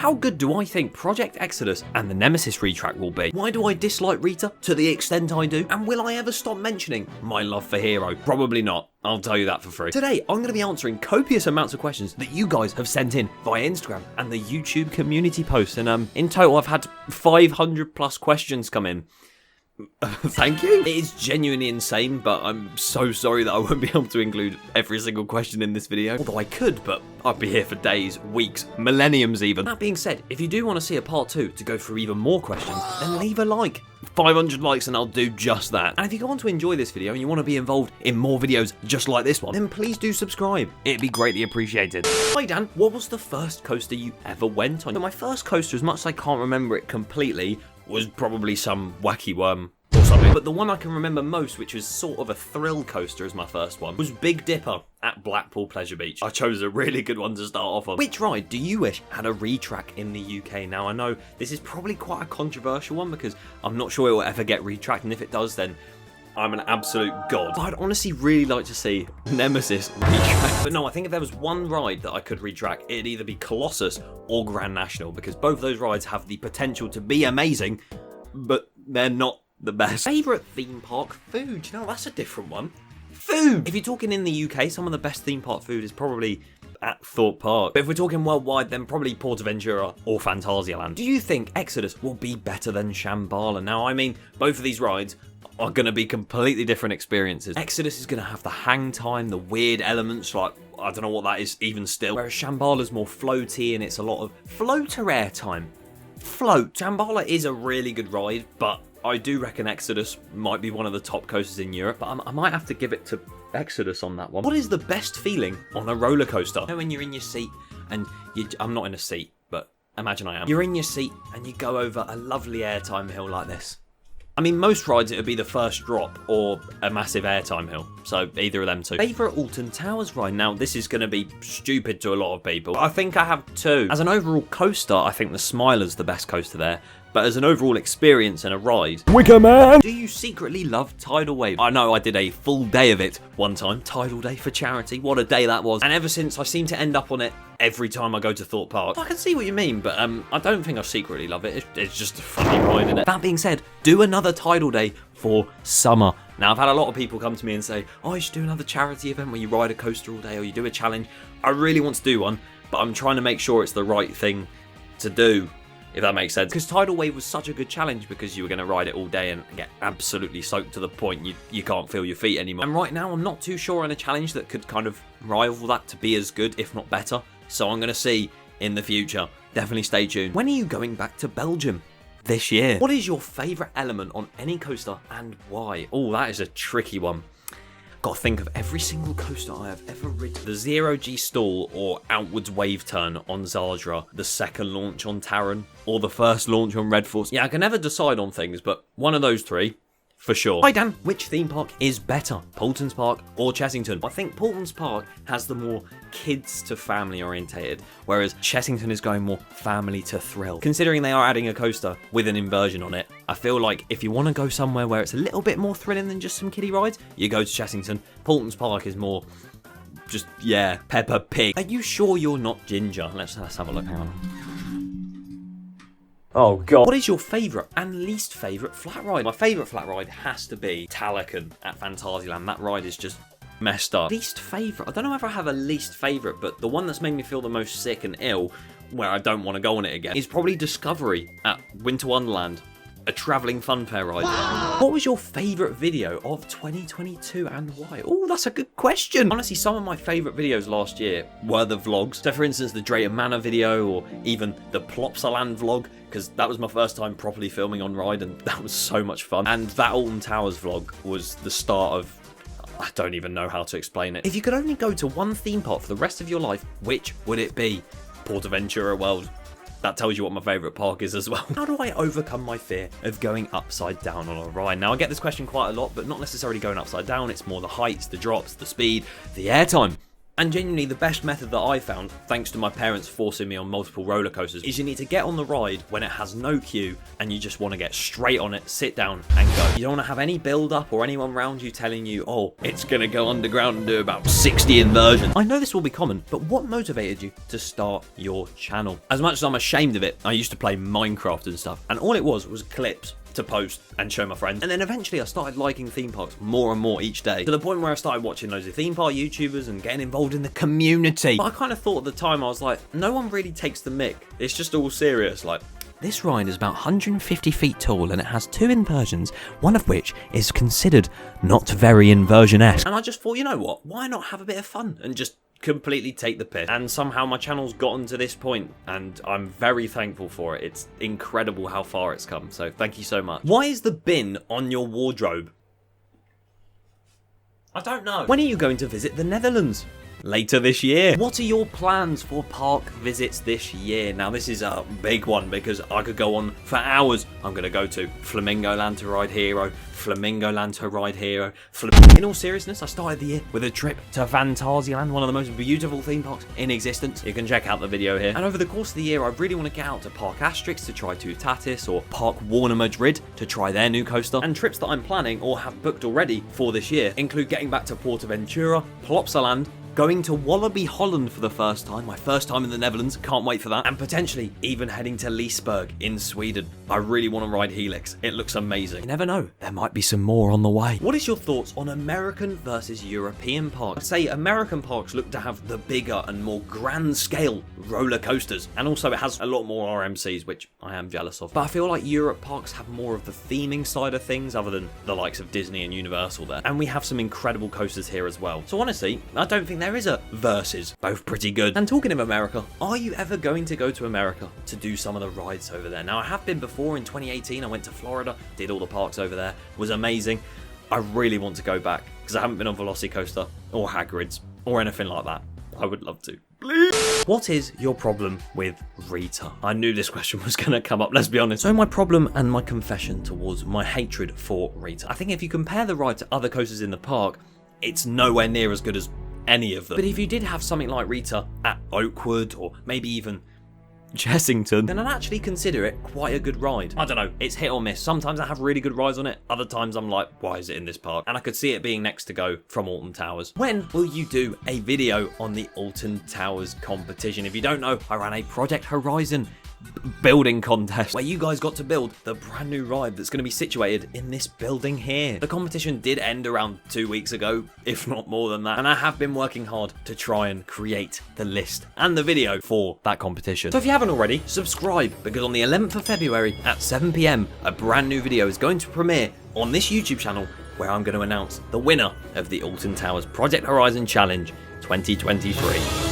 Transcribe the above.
How good do I think Project Exodus and the Nemesis retrack will be? Why do I dislike Rita to the extent I do? And will I ever stop mentioning my love for Hero? Probably not. I'll tell you that for free. Today, I'm going to be answering copious amounts of questions that you guys have sent in via Instagram and the YouTube community posts. And in total, I've had 500 plus questions come in. Thank you. It is genuinely insane, but I'm so sorry that I won't be able to include every single question in this video. Although I could, but I'd be here for days, weeks, millenniums even. That being said, if you do want to see a part 2 to go through even more questions, then leave a like. 500 likes and I'll do just that. And if you want to enjoy this video and you want to be involved in more videos just like this one, then please do subscribe. It'd be greatly appreciated. Hi Dan, what was the first coaster you ever went on? So my first coaster, as much as I can't remember it completely, was probably some wacky worm or something. But the one I can remember most, which was sort of a thrill coaster as my first one, was Big Dipper at Blackpool Pleasure Beach. I chose a really good one to start off on. Which ride do you wish had a retrack in the UK? Now I know this is probably quite a controversial one because I'm not sure it will ever get retracked, and if it does then I'm an absolute god. But I'd honestly really like to see Nemesis retrack. But no, I think if there was one ride that I could retrack, it'd either be Colossus or Grand National, because both of those rides have the potential to be amazing, but they're not the best. Favourite theme park food? You know, that's a different one. Food! If you're talking in the UK, some of the best theme park food is probably at Thorpe Park. But if we're talking worldwide, then probably Portaventura or Phantasialand. Do you think Exodus will be better than Shambhala? Now, I mean, both of these rides are going to be completely different experiences. Exodus is going to have the hang time, the weird elements, like, I don't know what that is even still. Whereas Shambhala's more floaty and it's a lot of floater air time. Float. Shambhala is a really good ride, but I do reckon Exodus might be one of the top coasters in Europe, but I might have to give it to Exodus on that one. What is the best feeling on a roller coaster? You know, when you're in your seat and I'm not in a seat, but imagine I am. You're in your seat and you go over a lovely airtime hill like this. I mean, most rides it would be the first drop or a massive airtime hill, so either of them two. Favourite Alton Towers ride? Now, this is going to be stupid to a lot of people. I think I have two. As an overall coaster, I think the Smiler's the best coaster there. But as an overall experience and a ride, Wicker Man! Do you secretly love Tidal Wave? I know I did a full day of it one time. Tidal Day for charity. What a day that was. And ever since, I seem to end up on it every time I go to Thorpe Park. I can see what you mean, but I don't think I secretly love it. It's just a funny ride, isn't it? That being said, do another Tidal Day for summer. Now, I've had a lot of people come to me and say, oh, you should do another charity event where you ride a coaster all day or you do a challenge. I really want to do one, but I'm trying to make sure it's the right thing to do, if that makes sense. Because Tidal Wave was such a good challenge because you were going to ride it all day and get absolutely soaked to the point you can't feel your feet anymore. And right now, I'm not too sure on a challenge that could kind of rival that to be as good, if not better. So I'm going to see in the future. Definitely stay tuned. When are you going back to Belgium? This year. What is your favourite element on any coaster and why? Oh, that is a tricky one. Got to think of every single coaster I have ever ridden. The Zero G stall or outwards wave turn on Zadra, the second launch on Taron, or the first launch on Red Force. Yeah, I can never decide on things, but one of those three, for sure. Hi Dan, which theme park is better, Paultons Park or Chessington? I think Paultons Park has the more kids to family orientated, whereas Chessington is going more family to thrill. Considering they are adding a coaster with an inversion on it, I feel like if you want to go somewhere where it's a little bit more thrilling than just some kiddie rides, you go to Chessington. Paultons Park is more just, yeah, Peppa Pig. Are you sure you're not Ginger? Let's have a look, hang on. Oh god. What is your favourite and least favourite flat ride? My favourite flat ride has to be Talakan at Phantasialand. That ride is just messed up. Least favourite? I don't know if I have a least favourite, but the one that's made me feel the most sick and ill, where I don't want to go on it again, is probably Discovery at Winter Wonderland. A travelling funfair ride. What was your favourite video of 2022 and why? Oh, that's a good question. Honestly, some of my favourite videos last year were the vlogs. So for instance, the Drayton Manor video or even the Plopsaland vlog, because that was my first time properly filming on ride and that was so much fun. And that Alton Towers vlog was the start of, I don't even know how to explain it. If you could only go to one theme park for the rest of your life, which would it be? Portaventura World. That tells you what my favourite park is as well. How do I overcome my fear of going upside down on a ride? Now, I get this question quite a lot, but not necessarily going upside down. It's more the heights, the drops, the speed, the airtime. And genuinely the best method that I found, thanks to my parents forcing me on multiple roller coasters, is you need to get on the ride when it has no queue and you just want to get straight on it, sit down and go. You don't want to have any build up or anyone around you telling you, oh, it's going to go underground and do about 60 inversions. I know this will be common, but what motivated you to start your channel? As much as I'm ashamed of it, I used to play Minecraft and stuff, and all it was clips to post and show my friends. And then eventually I started liking theme parks more and more each day, to the point where I started watching loads of theme park YouTubers and getting involved in the community. But I kind of thought at the time, I was like, no one really takes the mick. It's just all serious, like, this ride is about 150 feet tall and it has 2 inversions, one of which is considered not very inversion-esque. And I just thought, you know what, why not have a bit of fun and just completely take the piss? And somehow my channel's gotten to this point and I'm very thankful for it. It's incredible how far it's come, so thank you so much. Why is the bin on your wardrobe? I don't know. When are you going to visit the Netherlands? Later this year. What are your plans for park visits this year? Now this is a big one because I could go on for hours. I'm going to go to Flamingo Land to ride Hero, Flamingo Land to ride Hero. In all seriousness, I started the year with a trip to Phantasialand, one of the most beautiful theme parks in existence. You can check out the video here. And over the course of the year, I really want to get out to Park Asterix to try Toutatis, or Park Warner Madrid to try their new coaster. And trips that I'm planning or have booked already for this year include getting back to Portaventura, Plopsaland, going to Walibi Holland for the first time, my first time in the Netherlands, can't wait for that, and potentially even heading to Liseberg in Sweden. I really want to ride Helix, it looks amazing. You never know, there might be some more on the way. What is your thoughts on American versus European parks? I'd say American parks look to have the bigger and more grand scale roller coasters, and also it has a lot more RMCs, which I am jealous of. But I feel like Europe parks have more of the theming side of things, other than the likes of Disney and Universal there. And we have some incredible coasters here as well. So honestly, I don't think there is a versus, both pretty good. And talking of America, are you ever going to go to America to do some of the rides over there? Now I have been before. In 2018 I went to Florida, did all the parks over there, was amazing. I really want to go back because I haven't been on Velocicoaster or Hagrid's or anything like that. I would love to. Please. What is your problem with Rita? I knew this question was going to come up, let's be honest. So my problem and my confession towards my hatred for Rita. I think if you compare the ride to other coasters in the park, it's nowhere near as good as any of them. But if you did have something like Rita at Oakwood or maybe even Chessington, then I'd actually consider it quite a good ride. I don't know, it's hit or miss. Sometimes I have really good rides on it, other times I'm like, why is it in this park? And I could see it being next to go from Alton Towers. When will you do a video on the Alton Towers competition? If you don't know, I ran a Project Horizon building contest where you guys got to build the brand new ride that's going to be situated in this building here. The competition did end around 2 weeks ago, if not more than that, and I have been working hard to try and create the list and the video for that competition. So if you haven't already, subscribe, because on the 11th of February at 7 PM a brand new video is going to premiere on this YouTube channel where I'm going to announce the winner of the Alton Towers Project Horizon Challenge 2023.